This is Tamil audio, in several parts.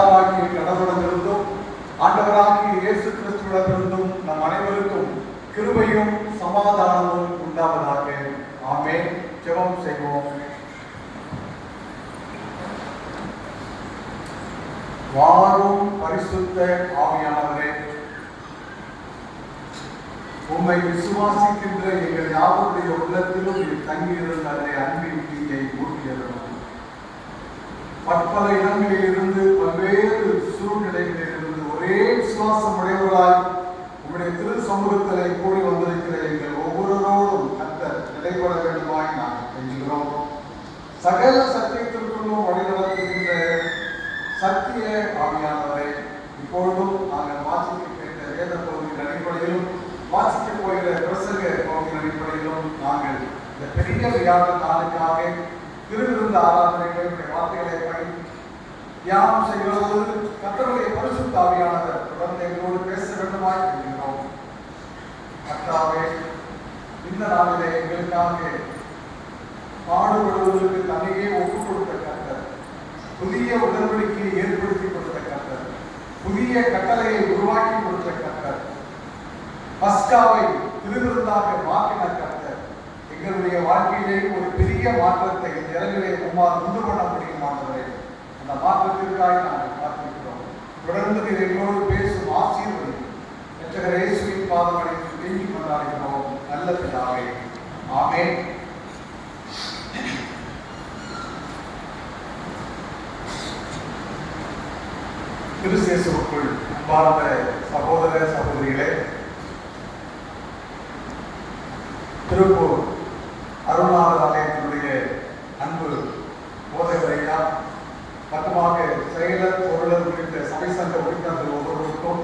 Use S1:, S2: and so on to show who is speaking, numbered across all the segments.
S1: கடவுளிடமிருந்தும் ஆண்டவராகிய இயேசு கிறிஸ்துவிடமிருந்தும் நம் அனைவருக்கும் கிருபையும் சமாதானமும் உண்டாவதாக. ஆமென். ஜெபம் செய்வோம். வாரும் பரிசுத்த ஆவியானவரே, உம்மை விசுவாசிக்கின்ற எங்கள் யாவருடைய உள்ளத்திலும் தங்கியிருந்த அந்த அன்பின் தீயை ஊட்டியதும் பற்பல இடங்களில் இருந்து பல்வேறு சூழ்நிலைகளிலிருந்து ஒரே விசுவாசம் உடையவர்களாய் உங்களுடைய திரு சமூகத்திலே கூடி வந்திருக்கிற எங்கள் ஒவ்வொருவரோடும் கர்த்தர் நிலைபட வேண்டுமாய் நாங்கள் கெஞ்சுகிறோம். சகல சத்தியத்திற்குள்ளும் வழிநடத்துகின்ற சத்திய ஆவியானவரை, இப்பொழுதும் நாங்கள் வாசிக்க கேட்ட வேத பகுதியின் அடிப்படையிலும் வாசிக்க போகிற பிரசங்க பகுதியின் அடிப்படையிலும் நாங்கள் இந்த பெரிய வியாழ நாளுக்காக திருவிருந்த ஆராதனைகளுடைய வார்த்தைகளை படி தியானம் செய்கிறது. கர்த்தருடைய பரிசுத்த ஆவியானவர் தொடர்ந்து எங்களோடு பேச வேண்டுமாய் இருக்கிறோம். கர்த்தாவே, இந்த நாளிலே எங்களுக்காக பாடுபடுவதற்கு தன்னையே ஒப்புக் கொடுத்த கர்த்தர், புதிய உடன்படிக்கையை ஏற்படுத்தி கொடுத்த கர்த்தர், புதிய கட்டளையை உருவாக்கி கொடுத்த கர்த்தர், பஸ்காவை திருவிருந்தாக மாற்றின கர்த்தர், எங்களுடைய வாழ்க்கையிலே ஒரு பெரிய மாற்றத்தை இந்த இடங்களிலே உம்மால் உண்டு பண்ண முடியுமானவரே, அந்த மாற்றத்திற்காக நாங்கள் காத்திருக்கிறோம். தொடர்ந்து எங்களோடு பேசும் ஆசீர்வதி இரட்சகர் இயேசுவின் பாதம் அடைந்து வேண்டி கொண்டாடுகிறோம் நல்ல பிதாவே. ஆமென். கிறிஸ்துவுக்குள் அன்பார்ந்த சகோதர சகோதரிகளே, திருப்பூர் அருள்நாதர் ஆலயத்தினுடைய அன்பு போதகர் ஐயா, மொத்தமாக செயலர் பொருளர் உள்ளிட்ட சபை சங்க உறுப்பினர்கள் ஒவ்வொருவருக்கும்,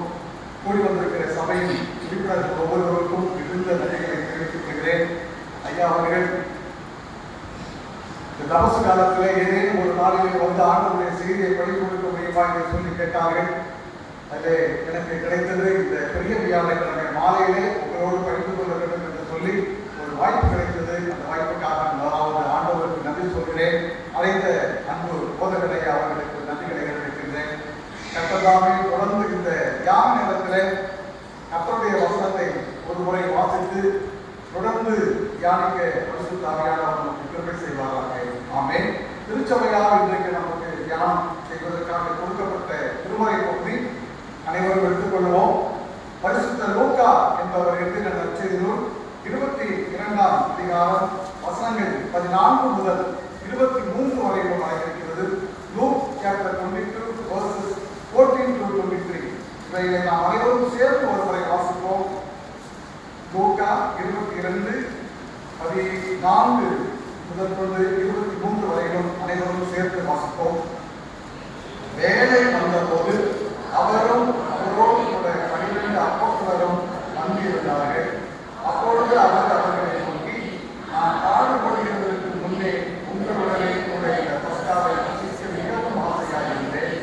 S1: கூடி வந்திருக்கிற சபையின் உறுப்பினர்கள் ஒவ்வொருவருக்கும் மிகுந்த நன்றிகளை தெரிவித்துக் கொள்கிறேன். ஐயா அவர்கள் இந்த தபசு காலத்திலே ஏதேனும் ஒரு நாளிலே வந்து ஆண்டவருடைய செய்தியை படித்து கொடுக்க முடியுமா என்று சொல்லி கேட்டார்கள். அதிலே எனக்கு கிடைத்தது இந்த பெரிய வியாழக்கிழமை மாலையிலே உங்களோடு படித்து கொள்ள வேண்டும் என்று சொல்லி ஒரு வாய்ப்பு கிடைத்தது. அந்த வாய்ப்புக்காக முதலாவது ஆண்டவருக்கு நன்றி சொல்கிறேன். அழைத்த அன்பு போதகரை அவர்களுக்கு நன்றிகளை தெரிவிக்கின்றேன். கர்த்ததாமே தொடர்ந்து இந்த தியான நேரத்திலே கர்த்தருடைய வசனத்தை ஒரு முறை வாசித்து தொடர்ந்து தியானிக்க பரிசுத்த ஆவியானவர் நமக்கு கிருபை செய்வாராக. ஆமென். திருச்சபையால் இன்றைக்கு நமக்கு தியானம் செய்வதற்காக கொடுக்கப்பட்ட திருமறை பகுதி அனைவரும் எடுத்துக்கொள்வோம். பரிசுத்த லூக்கா என்பவர் எழுதின நற்செய்தி நூல் 22ஆம் அதிகாரம் வசனங்கள் 14 முதல் 23 வரையிலும் இருக்கிறது. Look chapter 22 verses 14 to 23. இவைகளை நாம் அனைவரும் சேர்ந்து ஒரு முறை வாசிப்போம். லூக்கா 22 14 முதல் 23 வரையிலும் அனைவரும் சேர்த்து வாசிப்போம். வேலை வந்தபோது அவரும் அவரோடு கூட 12 அப்போஸ்தலரும் வந்திருந்தார்கள். அப்பொழுது அவர் அவர்களை நோக்கி, நான் பாடுபடுகிறதற்கு முன்னே உங்களுடனே கூட இந்த பஸ்காவை புசிக்க மிகவும் ஆசையாக இருந்தேன்.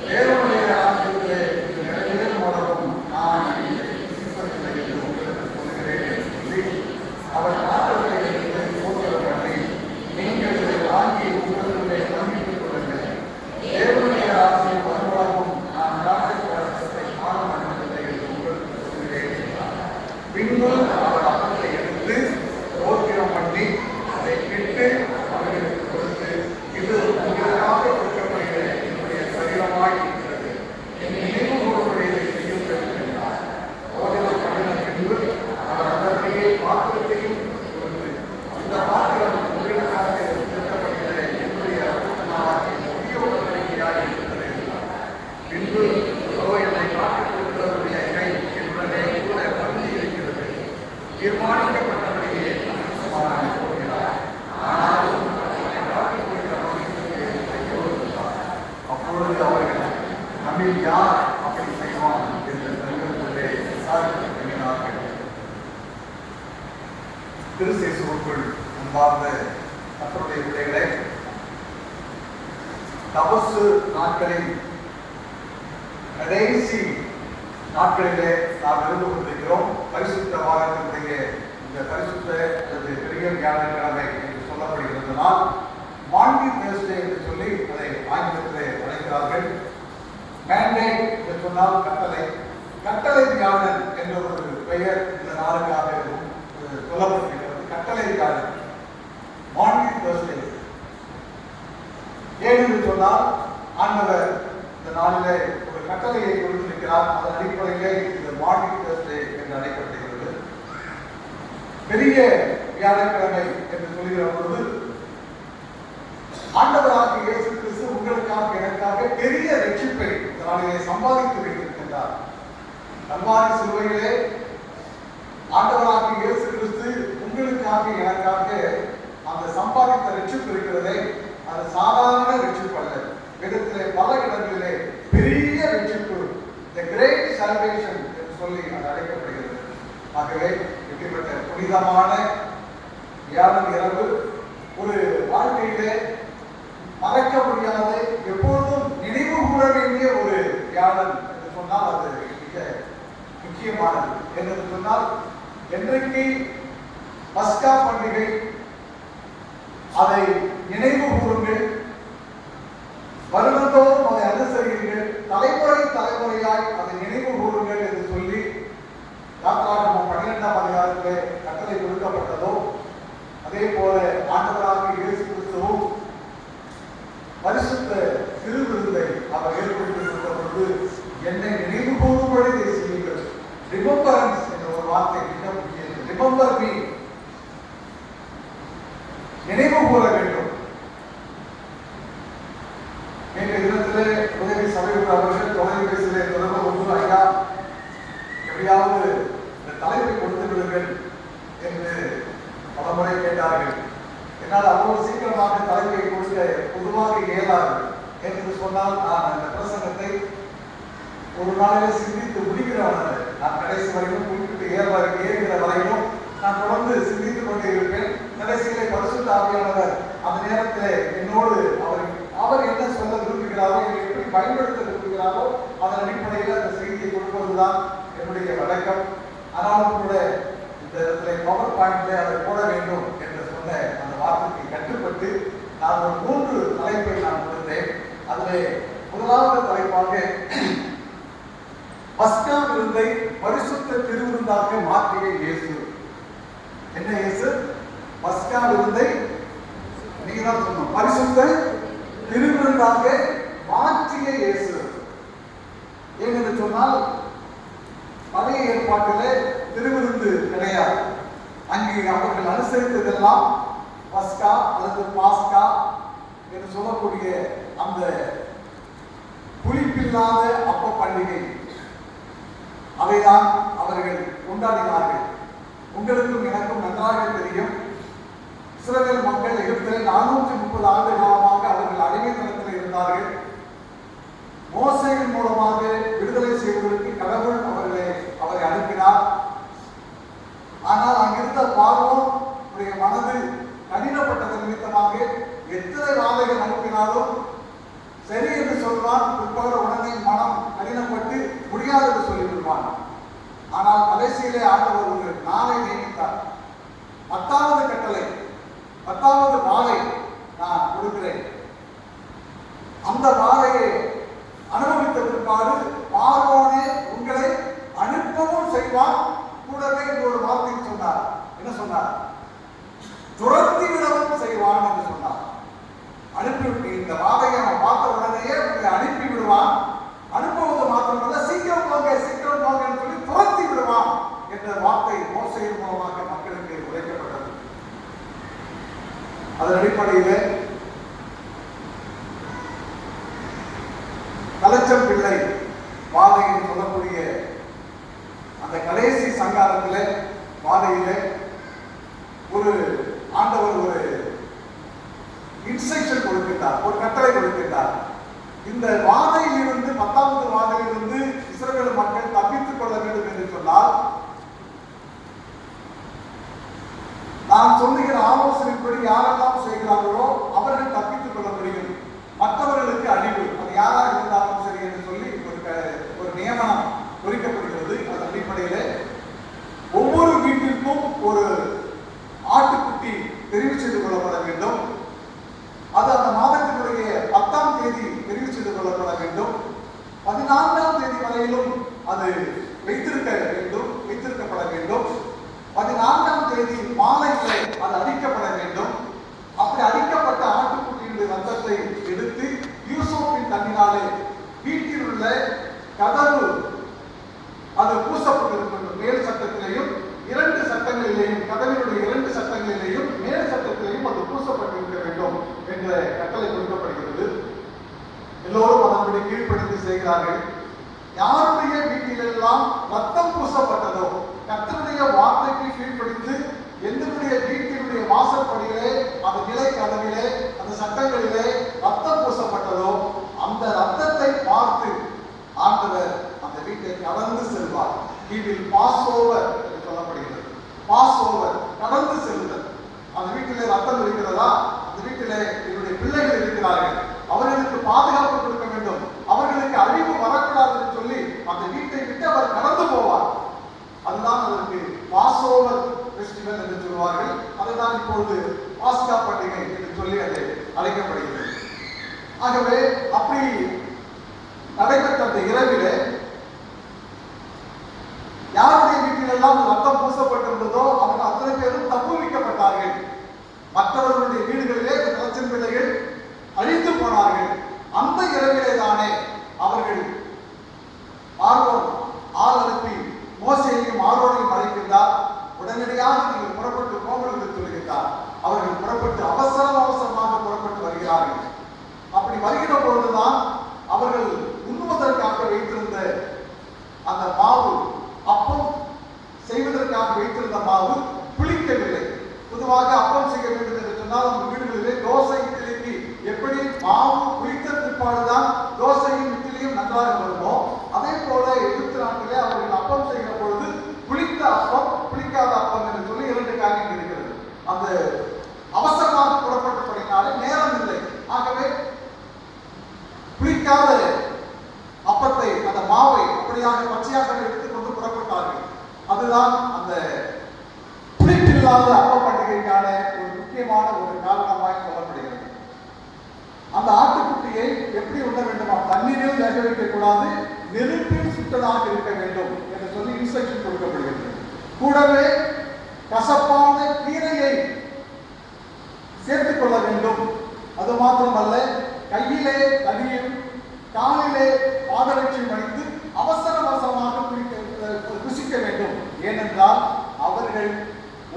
S1: தேவனுடைய ராஜ்யத்திலே இது நிறைவேறும் அளவும் நான் இதை புசிப்பதில்லை என்று உங்களுக்கு சொல்கிறேன் என்று சொல்லி அவர் பாத்திரத்தை எடுத்து போக்குவரத்து பண்ணி, நீங்கள் இதை வாங்கி உங்களுடைய பங்கிட்டுக் கொள்ளுங்கள். தேவனுடைய ராஜ்யம் வருவதாகவும் நான் ராஜ்ய அரசத்தை காண மாட்டதில்லை என்று உங்களுக்கு சொல்கிறேன் என்றார். பின்பு அவர் அப்பத்தை எடுத்து போக்கிரம் பண்ணி அதை பிட்டு அவர்களுக்கு கொடுத்து, இது உங்களுக்காக கொடுக்கப்படுகிற என்னுடைய சரீரமாய் இருக்கிறது, என் நினைவு கூறுவதை செய்யுங்கள் என்றார். போதகர் பண்ணின பின்பு அவர் அதற்கே பாத்திரத்தையும் கொடுத்து, இந்த பாத்திரம் உங்களுக்காக கொடுக்கப்படுகிற என்னுடைய ரத்தமாகிய புதிய உடன்படிக்கையாய் இருக்கிறது என்றார். பின்பு என்னை காட்டிக் கொடுக்கிறவருடைய கை என்னுடனே கூட பந்தி இருக்கிறது, தீர்மானிக்கப்பட்டபடியே சமாதானம் போகிறார். ஆனாலும் காட்டிக் கொடுக்கிறவர்களுக்கு அப்பொழுது அவர்கள் நம்மில் யார் அப்படி செய்வான் என்று தங்களுக்குள்ளே விசாரித்துக் கொள்கிறார்கள். கிறிஸ்துவுக்குள் அன்பார்ந்த கர்த்தருடைய பிள்ளைகளே, தபசு நாட்களில் கடைசி நாட்களிலே நாம் இருந்து கொண்டிருக்கிறோம். பரிசுத்த வாரத்தினுடைய இந்த பரிசுத்த அல்லது பெரிய வியாழக்கிழமை என்று சொல்லப்படுகிறதுனால் மாண்டி தேர்ஸ்டே என்று சொல்லி அதை ஆங்கிலத்திலே அழைக்கிறார்கள். மேண்டேட் என்று சொன்னால் கட்டளை, கட்டளை வியாழன் என்ற ஒரு பெயர் இந்த நாளுக்காக சொல்லப்பட்டிருக்கிறது. கட்டளை வியாழன், மார்னிங் தேர்ஸ்டே. ஏன் என்று சொன்னால் ஆண்டவர் இந்த நாளிலே ஒரு கட்டளையை கொடுத்திருக்கிறார். அதன் அடிப்படையிலே இது மார்னிங் தேர்ஸ்டே என்று அழைக்கப்படுகிறது. பெரிய வியாழக்கிழமை என்று சொல்கிற பொழுது ஆண்டவராகிய இயேசு கிறிஸ்து உங்களுக்காக எனக்காக பெரிய ரட்சிப்பை இந்த நாளிலே சம்பாதித்து வைத்திருக்கின்றார். கல்வாரி சிலுவையிலே ஆண்டவராகிய இயேசு கிறிஸ்து உங்களுக்காக எனக்காக அந்த சம்பாதித்த ரட்சிப்பு இருக்கிறதே, அது சாதாரண ரட்சிப்பு அல்ல. வேதத்திலே பல இடங்களிலே பெரிய ரட்சிப்பு, the great salvation என்று சொல்லி அது அழைக்கப்படுகிறது. ஆகவே இப்படிப்பட்ட புனிதமான வியாழன் இரவு ஒரு வாழ்க்கையிலே மறக்க முடியாத, எப்பொழுதும் நினைவு கூற வேண்டிய ஒரு வியாழன் என்று சொன்னால் அது மிக முக்கியமானது. என்று சொன்னால் என்றைக்கு பஸ்கா பண்டிகை, அதை நினைவு கூறுங்கள், வருடந்தோறும் அதை அனுசரியுங்கள், தலைமுறை தலைமுறையாய் அதை நினைவு கூறுங்கள் என்று சொல்லி யாத்திராகமம் 12ஆம் அதிகாரத்திலே கட்டளை கொடுக்கப்பட்டதோ, அதே போல ஆண்டவராகிய இயேசு கிறிஸ்துவும் பரிசுத்த திருவிருந்தை அவர் ஏற்படுத்தியிருந்த பொழுது என்னை நினைவு கூறும்படி செய்யுங்கள். ரிமெம்பரன்ஸ் என்ற ஒரு வார்த்தை மிக முக்கியம். ரிமெம்பர் மீ, நினைவு கூற வேண்டும். நேற்றைய தினத்திலே உதவி சபையுள்ள அவர்கள் தொலைபேசியிலே தொடர்பு கொண்டு, ஐயா எப்படியாவது இந்த தலைப்பை கொடுத்து விடுங்கள் என்று பலமுறை கேட்டார்கள். என்னால் அவ்வளவு சீக்கிரமாக தலைப்பை கொடுக்க பொதுவாக இயலாது என்று சொன்னால் நான் அந்த பிரசங்கத்தை ஒரு நாளிலே சிந்தித்து முடிக்கிறவன். நான் கடைசி வரைக்கும் குறிப்பிட்டு ஏறுகிற வரையிலும் நான் தொடர்ந்து சிந்தித்துக் கொண்டே இருப்பேன். கடைசியிலே பரிசுத்த ஆவியானவர் அந்த நேரத்திலே என்னோடு அவர் என்ன சொல்ல விரும்புகிறாரோ, எப்படி பயன்படுத்த விரும்புகிறாரோ அதன் அடிப்படையில் அந்த செய்தியை கொடுப்பதுதான் என்னுடைய வழக்கம். ஆனாலும் கூட இந்த இடத்துல பவர் பாயிண்ட்ல அதை போட வேண்டும் என்று சொன்ன அந்த வார்த்தைக்கு கட்டுப்பட்டு நான் ஒரு 3 தலைப்பை நான் கொடுத்தேன். அதிலே முதலாவது தலைப்பாக பஸ்கா விருந்தை பரிசுத்த திருவிருந்தாக மாற்றிய இயேசு. என்ன இயேசு? பஸ்கா விருந்தை நீங்க தான் சொன்னோம், பரிசுத்த திருவிருந்தாக மாற்றிய இயேசு. ஏனென்று சொன்னால் பழைய ஏற்பாட்டிலே திருவிருந்து கிடையாது. அங்கே அவர்கள் அனுசரித்ததெல்லாம் பஸ்கா அல்லது பாஸ்கா என்று சொல்லக்கூடிய அந்த புளிப்பில்லாத அப்ப பண்டிகை, அதைதான் அவர்கள் கொண்டாடினார்கள். உங்களுக்கும் எனக்கும் நன்றாக தெரியும், இஸ்ரவேல் மக்கள் எகிப்திலே 430 ஆண்டு காலமாக அவர்கள் அடிமைத்தனத்தில் இருந்தார்கள். மோசேயின் மூலமாக விடுதலை செய்வதற்கு கடவுள் அவரை அனுப்பினார். ஆனால் அங்கிருந்த பார்வோன் மனது கடினப்பட்டதன் நிமித்தமாக எத்தனை வாதைகள் அனுப்பினாலும் சரி என்று சொல்வான். பிற்பகல் உடனே மனம் கடினப்பட்டு முடியாது என்று சொல்லிவிடுவான். ஆனால் கடைசியிலே ஆண்டவர் ஒரு நாளை நியமித்தார். 10வது கட்டளை, 10வது வாதை நான் கொடுக்கிறேன். அந்த வாதையை அனுபவித்த பிற்பாடு பார்வோனே உங்களை அனுப்பவும் செய்வான், கூடவே ஒரு வார்த்தை சொன்னார். என்ன சொன்னார்? துரத்தி விடவும் செய்வான் என்று சொன்னார். அனுப்பிவிட்டு இந்த வாதையை அவன் பார்த்த உடனேயே உங்களை அனுப்பி விடுவான். அனுப்புவது மாத்திரமல்ல, சீக்கிரம் போங்க சீக்கிரம் போங்க என்று சொல்லி துரத்தி விடுவான் என்ற வார்த்தை மோசையின் மூலமாக மக்களுக்கு உரைக்கப்பட்டது. அதன் அடிப்படையிலே கலச்சம் பிள்ளை வாதையில் சொல்லக்கூடிய அந்த கடைசி சங்காரத்திலே வாதையிலே ஒரு ஆண்டவர் ஒரு இன்ஸ்ட்ரக்ஷன் கொடுக்கின்றார், ஒரு கட்டளை கொடுக்கின்றார். இந்த வாதையிலிருந்து 10வது வாதையிலிருந்து இஸ்ரவேல் மக்கள் தப்பித்துக் கொள்ள வேண்டும் என்று சொன்னால் நான் சொல்லுகிற ஆலோசனைப்படி யாரெல்லாம் செய்கிறார்களோ அவர்கள் தப்பித்துக் கொள்ள முடியும், மற்றவர்களுக்கு அழிவு, அது யாராக இருந்தாலும் சரி என்று சொல்லி ஒரு நியமனம் குறிக்கப்படுகிறது. அதன் அடிப்படையில் ஒவ்வொரு வீட்டிற்கும் ஒரு ஆட்டுக்குட்டி தெரிவு செய்து கொள்ளப்பட வேண்டும். அது அந்த மாதத்தினுடைய 10ஆம் தேதி தெரிவு செய்து கொள்ளப்பட வேண்டும். 14 அது வைத்திருக்கப்பட வேண்டும். 14ஆம் தேதி மாலையிலே அது அடிக்கப்பட வேண்டும். அப்படி அடிக்கப்பட்ட ஆட்டுக்குட்டியுடைய ரத்தத்தை எடுத்து யூசோப்பின் தண்ணினாலே வீட்டில் உள்ள கதவு அது பூசப்பட்டிருக்க வேண்டும். மேல் சட்டத்திலேயும் 2 சட்டங்களிலேயும், கதவினுடைய 2 சட்டங்களிலேயும் மேல் சட்டத்திலேயும் அது பூசப்பட்டிருக்க வேண்டும் என்ற கட்டளை கொடுக்கப்படுகிறது. எல்லோரும் அதன்படி கீழ்ப்படிந்து செய்கிறார்கள். யாருடைய வீட்டிலெல்லாம் ரத்தம் பூசப்பட்டதோ, கர்த்தருடைய வார்த்தைக்கு கீழ்ப்படிந்து எந்தனுடைய வீட்டினுடைய வாசற்படியிலே, அந்த நிலை கதவிலே, அந்த சட்டங்களிலே ரத்தம் பூசப்பட்டதோ, அந்த ரத்தத்தை பார்த்து ஆண்டவர் அந்த வீட்டை கடந்து செல்வார். He will pass over என்று சொல்லப்படுகிறது. பாஸ் ஓவர், கடந்து செல்லுதல். அந்த வீட்டிலே ரத்தம் இருக்கிறதா, அந்த வீட்டிலே என்னுடைய பிள்ளைகள் இருக்கிறார்கள், அவர்களுக்கு பாதுகாப்பு கொடுக்க வேண்டும், அவர்களுக்கு அழிவு வரக்கூடாது என்று சொல்லி அந்த வீட்டை விட்டு அவர் கடந்து போவார். அதுதான் அதற்கு பாஸ் ஓவர் ஃபெஸ்டிவல் என்று சொல்வார்கள். அதுதான் இப்பொழுது பாஸ்கா பண்டிகை என்று சொல்லி அது அழைக்கப்படுகிறது. ஆகவே அப்படி நடைபெற்ற அந்த இரவிலே யாருடைய வீட்டிலெல்லாம் ரத்தம் பூசப்பட்டிருந்ததோ அவர்கள் அத்தனை பேரும் தப்புவிக்கப்பட்டார்கள். மற்றவர்களுடைய வீடுகளிலே பிரச்சனை பிள்ளைகள் அழிந்து போனார்கள். அந்த இரவிலே தானே அவர்கள் ஆள் அனுப்பி மோசேயையும் ஆரோனையும் அழைக்கின்றார். உடனடியாக நீங்கள் புறப்பட்டு போங்கள் என்று சொல்லுகின்றார். அவர்கள் புறப்பட்டு அவசரமாக புறப்பட்டு வருகிறார்கள். அப்படி வருகிற பொழுதுதான் அவர்கள் உண்ணுவதற்காக வைத்திருந்த அந்த மாவு, அப்பம் செய்வதற்காக வைத்திருந்த மாவு புளிக்கவில்லை. பொதுவாக அப்பம் செய்ய வேண்டும் என்று சொன்னால் நம்ம வீடுகளிலே தோசை இட்லிக்கு எப்படி மாவு புளித்த பிற்பாடுதான் தோசையும் இட்லியும் நன்றாக வருமோ, அதே போல எகிப்து நாட்டிலே அவர்கள் அப்பம் செய்கிற பொழுது புளித்த அப்பம், புளிக்காத அப்பம் என்று சொல்லி 2 காரியங்கள் இருக்கிறது. அந்த அவசரமாக புறப்பட்டபடினாலே நேரம் இல்லை. ஆகவே புளிக்காத அப்பத்தை, அந்த மாவை அப்படியாக பச்சையாக எடுத்துக்கொண்டு புறப்பட்டார்கள். அதுதான் அந்த புளிப்பில்லாத அப்ப பண்டிகைக்கான ஒரு முக்கியமான ஒரு காரணமாய் சொல்லப்படுகிறது. அந்த ஆட்டுக்குட்டியை எப்படி உண்ண வேண்டுமா, தண்ணீரில் வேக வைக்கக்கூடாது, நெருப்பில் சுட்டதாக இருக்க வேண்டும் என்று சொல்லி இன்ஸ்ட்ரக்ஷன் கொடுக்கப்படுகிறது. கூடவே கசப்பான கீரையை சேர்த்துக் கொள்ள வேண்டும். அது மாத்திரமல்ல, கையிலே தடியும் காலிலே பாதரட்சையும் அணிந்து அவசரமாக புசிக்க வேண்டும். ஏனென்றால் அவர்கள்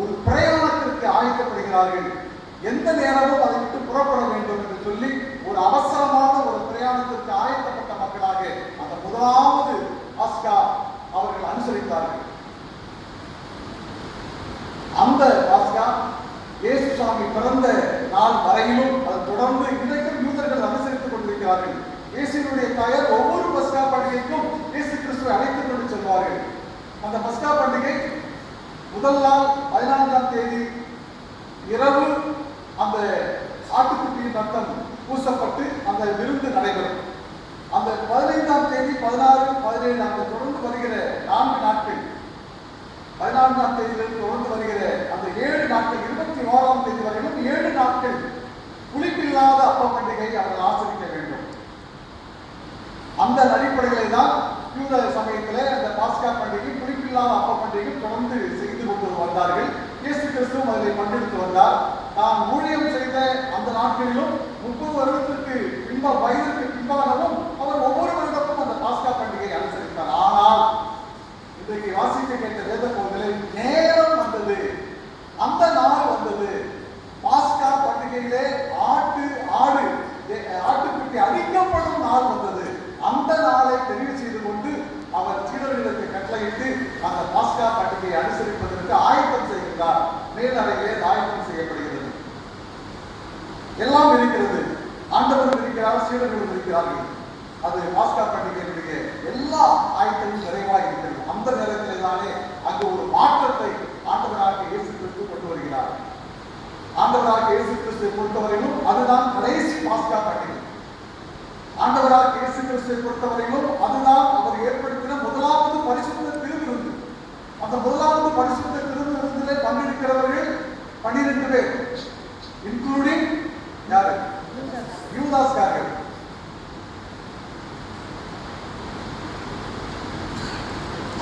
S1: ஒரு பிரயாணத்திற்கு ஆயத்தப்படுகிறார்கள். எந்த நேரமும் அதை விட்டு புறப்பட வேண்டும் என்று சொல்லி ஒரு அவசரமான ஒரு பிரயாணத்திற்கு ஆயத்தப்பட்ட மக்களாக அந்த முதலாவது பாஸ்கா அவர்கள் அனுசரித்தார்கள். அந்த பாஸ்கா இயேசு சுவாமி பிறந்த நாள் வரையிலும் அது தொடர்ந்து இன்றைக்கும் யூதர்கள் அனுசரித்துக் கொண்டிருக்கிறார்கள். இயேசுவினுடைய தாயார் ஒவ்வொரு பஸ்கா பண்டிகைக்கும் இயேசு கிறிஸ்துவை அழைத்துக் கொண்டு செல்வார்கள். அந்த பஸ்கா பண்டிகை முதல் நாள் 14ஆம் தேதி இரவு அந்த ஆட்டுக்குட்டியின் ரத்தம் பூசப்பட்டு அந்த விருந்து நடைபெறும். அந்த 15ஆம் தேதி, 16, 17 அந்த தொடர்ந்து வருகிற 4 நாட்கள், 14ஆம் தேதியிலிருந்து தொடர்ந்து வருகிற அந்த 7 நாட்கள், 21ஆம் தேதி வரையிலும் 7 நாட்கள் புளிப்பில்லாத அப்ப பண்டிகை அவர்கள் ஆசரிக்க வேண்டும். அந்த அடிப்படையிலே தான் யூத சமயத்திலே அந்த பாஸ்கா பண்டிகை, புளிப்பில்லாத அப்ப பண்டிகை தொடர்ந்து செய்து கொண்டு வந்தார்கள். இயேசு கிறிஸ்துவும் அதில் பங்கெடுத்து வந்தார். நான் ஊழியம் செய்த அந்த நாட்களிலும் 30 வருடத்திற்கு வயதிற்கு பின்பாகவும் அவர் ஒவ்வொரு வருடமும் அந்த பாஸ்கா பண்டிகையை அனுசரித்தார். ஆனால் இன்றைக்கு வாசிக்க கேட்ட வேத பகுதியில் நேரம் வந்தது, அந்த நாள் வந்தது, பாஸ்கா பண்டிகையிலே ஆட்டுக்குட்டி அடிக்கப்படும் நாள் வந்தது. அந்த நாளை தெரிவு செய்து கொண்டு அவர் சீடர்களுக்கு கட்டளையிட்டு அந்த பாஸ்கா பண்டிகையை அனுசரிப்பதற்கு ஆயத்தம் செய்கிறார். மேலறையிலே ஆயத்தம் செய்யப்படுகிறது. எல்லாம் இருக்கிறது. ஆண்டவரும் இருக்கிறார், சீடர்களும் இருக்கிறார்கள். அது பாஸ்கா பண்டிகையினுடைய எல்லா ஆயத்தமும் நிறைவாக இருக்கிறது. அந்த நேரத்திலே தானே அங்கு ஒரு மாற்றத்தை ஆண்டவராக இயேசு கிறிஸ்து கொண்டு வருகிறார். ஆண்டவராக இயேசு கிறிஸ்துவை பொறுத்தவரையிலும் அதுதான் கடைசி பாஸ்கா பண்டிகை. ஆண்டவராக இயேசு கிறிஸ்துவை பொறுத்தவரையிலும் அதுதான் அவர் ஏற்படுத்தின முதலாவது பரிசுத்த திருவிருந்து. அந்த முதலாவது பரிசுத்த திருவிருந்திலே பங்கெடுக்கிறவர்கள் 12 பேர், இன்க்ளூடிங் யாரு? யூதாஸ்காரர்கள்.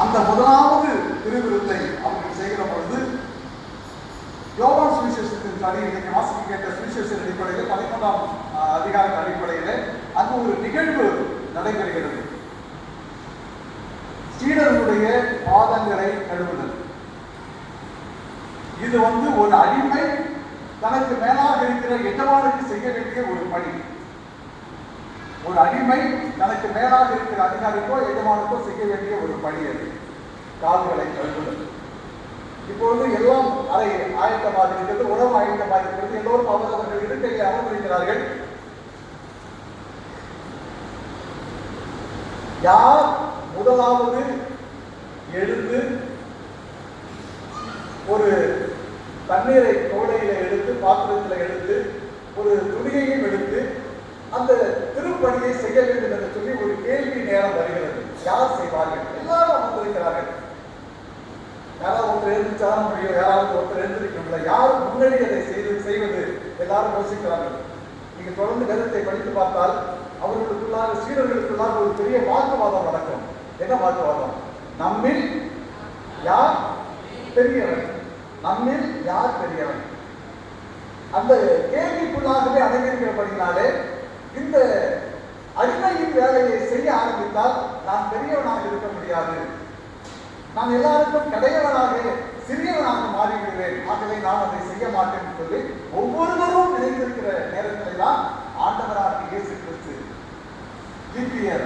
S1: அந்த முதலாவது திருவிருத்தை அவர்கள் செய்கிற பொழுது யோவான் சுவிசேஷத்தின் படி இன்னைக்கு வாசிக்க கேட்ட சுவிசேஷத்தின் அடிப்படையில் 11ஆம் அதிகாரத்தின் அடிப்படையில் அங்கு ஒரு நிகழ்வு நடைபெறுகிறது. சீடர்களுடைய பாதங்களை கழுவுதல். இது ஒரு அடிமை தனக்கு மேலாக இருக்கிற எஜமானுக்கு செய்ய வேண்டிய ஒரு பணி. ஒரு அடிமை தனக்கு மேலாக இருக்கிற அதிகாரிக்கோ எஜமானுக்கோ செய்ய வேண்டிய ஒரு பணி அது, கால்களை கழுவுதல். இப்பொழுது எல்லாம் அறை ஆயத்தமாக இருக்கிறது, உணவு ஆயத்தமாக இருக்கிறது. எல்லோரும் அவர்கள் இருக்கையில் அமர்ந்திருக்கிறார்கள். யார் முதலாவது எழுந்து ஒரு தண்ணீரை கோடையில எடுத்து பாத்திரத்தில் எடுத்து ஒரு துணியையும் எடுத்து அந்த திருப்பணியை செய்ய வேண்டும் என்று சொல்லி ஒரு கேள்வி நேரம் வருகிறது. யார் செய்வார்கள்? எல்லாரும் அமர்ந்திருக்கிறார்கள். யாராவது ஒருத்தர் எழுந்திருச்சா முடியும், யாராவது ஒருத்தர் எழுந்திருக்கவில்லை. யார் முன்னாடி அதை செய்வது எல்லாரும் யோசிக்கிறார்கள். நீங்க தொடர்ந்து வேதத்தை படித்து பார்த்தால் அவர்களுக்குள்ளாக சீடர்களுக்குள்ளாக ஒரு பெரிய வாக்குவாதம் நடக்கும். என்ன வாக்குவாதம்? நம்மில் யார் பெரியவன், நம்மில் யார் பெரியவன். அந்த கேள்விக்குள்ளாகவே அடங்கியிருக்கிறபடினாலே இந்த அடிமையின் வேலையை செய்ய ஆரம்பித்தால் நான் பெரியவனாக இருக்க முடியாது, நான் எல்லாருக்கும் கடையவனாக சிறியவனாக மாறிவிடுவேன், ஆகவே நான் அதை செய்ய மாட்டேன் சொல்லி ஒவ்வொருவரும் நினைத்திருக்கிற நேரத்தில் தான் ஆண்டவராக இயேசு கிறிஸ்து GPR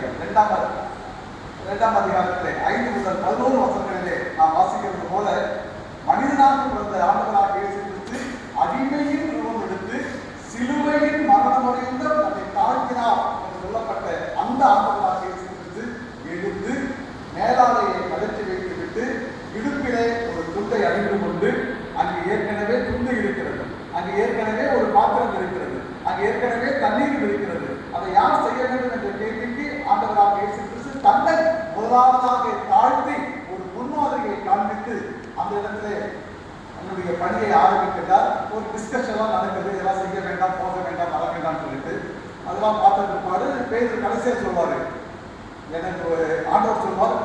S1: 2ஆம் அதிகாரத்திலே 5 முதல் 11 வசனங்களிலே நாம் வாசிக்கிறது போல மனிதனாக பிறந்த ஆண்டவராக இயேசு கிறிஸ்து அடிமையின் உருவம் எடுத்து சிலுவையின் மரணமடைந்த தன்னை தாழ்த்தினார் என்று சொல்லப்பட்ட அந்த ஆண்டவராக இயேசு கிறிஸ்து எழுந்து மேலாடையை கலற்றி வைத்துவிட்டு இடுப்பிலே ஒரு துண்டை அணிந்து கொண்டு அங்கு ஏற்கனவே துண்டு இருக்கிறது, அங்கு ஏற்கனவே ஒரு பாத்திரம் இருக்கிறது, அங்கு ஏற்கனவே தண்ணீர் இருக்கிறது. அதை யார் செய்ய வேண்டும் என்ற கேள்விக்கு ஆண்டவராக இயேசு கிறிஸ்து தன்னை முதலாவதாக தாழ்த்தி ஒரு முன்மாதிரியை காண்பித்து அந்த இடத்திலே என்னுடைய பணியை ஆரம்பிக்கிறார். ஒரு டிஸ்கஷன்லாம் நடக்குது, இதெல்லாம் செய்ய வேண்டாம், போக வேண்டாம், வர வேண்டாம் சொல்லிட்டு அதெல்லாம் பார்த்த பாடு பேர் கடைசியாக சொல்வாரு, எனக்கு ஒரு ஆண்டவர் சொல்வார்,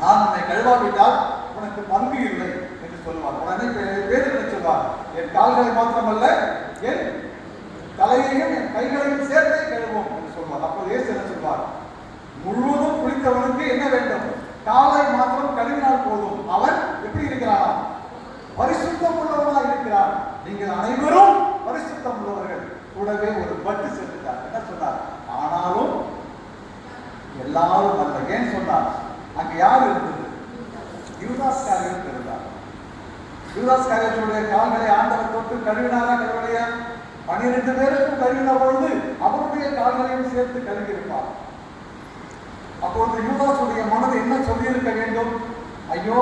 S1: நான் உன்னை கழுவாவிட்டால் உனக்கு பங்கு இல்லை என்று சொல்வார். உடனே பேர் என்ன சொல்வார்? என் கால்களை மாத்திரமல்ல என் தலையையும் என் கைகளையும் சேர்த்தே கழுவோம் என்று சொல்வார். அப்போது இயேசு என்ன சொல்வார்? முழுவதும் குளித்தவனுக்கு என்ன வேண்டும்? காலை மாத்திரம் கழுவினால் போதும், அவன் எப்படி இருக்கிறான்? பரிசுத்தம் உள்ளவனாக இருக்கிறான். நீங்கள் அனைவரும் பரிசுத்தம் உள்ளவர்கள். கூடவே ஒரு பட்டு சேர்த்துட்டார். என்ன சொன்னார்? ஆனாலும் எல்லாரும் அல்ல. ஏன் சொன்னார்? அங்க யார் இருந்தது? யூதாஸ் காரியர் இருந்தார். யூதாஸ் காரியருடைய கால்களை ஆண்டவர் தொட்டு கழுவினாரா கழுவலையா? 12 பேருக்கும் கழுவின பொழுது அவருடைய கால்களையும் சேர்த்து கழுவியிருப்பார். அப்பொழுது யூதாசுடைய மனது என்ன சொல்லியிருக்க வேண்டும்? ஐயோ,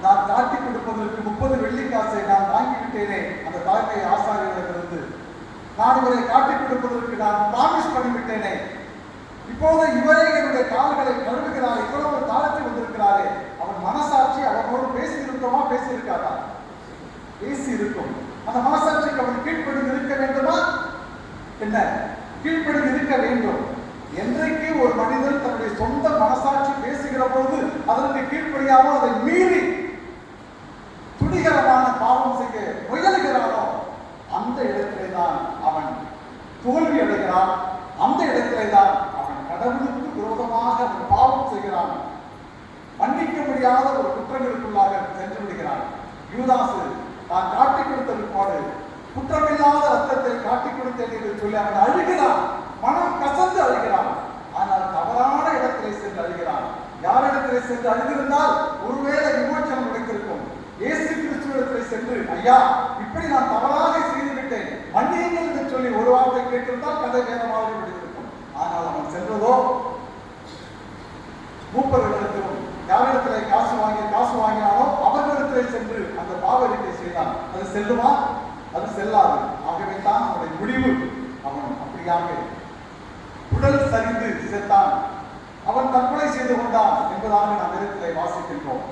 S1: நான் காட்டி கொடுப்பதற்கு 30 வெள்ளிக்காசை நான் வாங்கிவிட்டேனே அந்த தலைமை ஆசாரியர்களிடமிருந்து. நான் இவரை காட்டி கொடுப்பதற்கு நான் ப்ராமிஸ் பண்ணிவிட்டேனே, இப்போது இவரே என்னுடைய கால்களை கழுவுகிறார், இவ்வளவு தாழ்த்தி வந்திருக்கிறாரே. அவன் மனசாட்சி அவனோடு பேசியிருக்கோமா? பேசியிருக்காதா? பேசி இருக்கும். அந்த மனசாட்சிக்கு அவன் கீழ்ப்படிந்து இருக்க வேண்டுமா? என்ன கீழ்ப்படிந்து இருக்க வேண்டும். என்றைக்கு ஒரு மனிதன் தன்னுடைய சொந்த மனசாட்சி பேசுகிற போது அதற்கு கீழ்ப்படியாமல் அதை மீறி துணிகரமான பாவம் செய்ய முயலுகிறானோ அந்த இடத்திலே தான் அவன் தோல்வி அடைகிறான். அந்த இடத்திலே தான் அவன் கடவுளுக்கு விரோதமாக அவன் பாவம் செய்கிறான். மன்னிக்க முடியாத ஒரு குற்றங்களுக்குள்ளாக சென்று விடுகிறான். யூதாசு தான் காட்டிக் கொடுத்த பிற்பாடு குற்றமில்லாத ரத்தத்தை காட்டிக் கொடுத்தேன் என்று சொல்லி அவன் அழுகிறான், மனம் கசந்து அழுகிறான். ஆனால் தவறான இடத்திலே சென்று அழுகிறான். யாரிடத்திலே சென்று அழுதிருந்தால் ஒருவேளை விமோச்சனம் கிடைத்திருக்கும். இயேசு கிறிஸ்துவிடத்திலே சென்று, ஐயா, இப்படி நான் தவறாக செய்துவிட்டேன், மன்னியுங்கள் என்று சொல்லி ஒரு வார்த்தை கேட்டிருந்தால் கதை வேதமாக விடுத்திருக்கும். ஆனால் அவன் சென்றதோ மூப்பர்களிடத்திலும் யாரிடத்திலே காசு வாங்கினாலோ அவர்களிடத்திலே சென்று அந்த பாவரிக்கை செய்தான். அது செல்லுமா? அது செல்லாது. ஆகவே தான் அவனுடைய முடிவு அவன் அப்படியாக உடல் சரிந்து செத்தான், அவன் தற்கொலை செய்து கொண்டான் என்பதாக நாம் இடத்திலே வாசிக்கின்றோம்.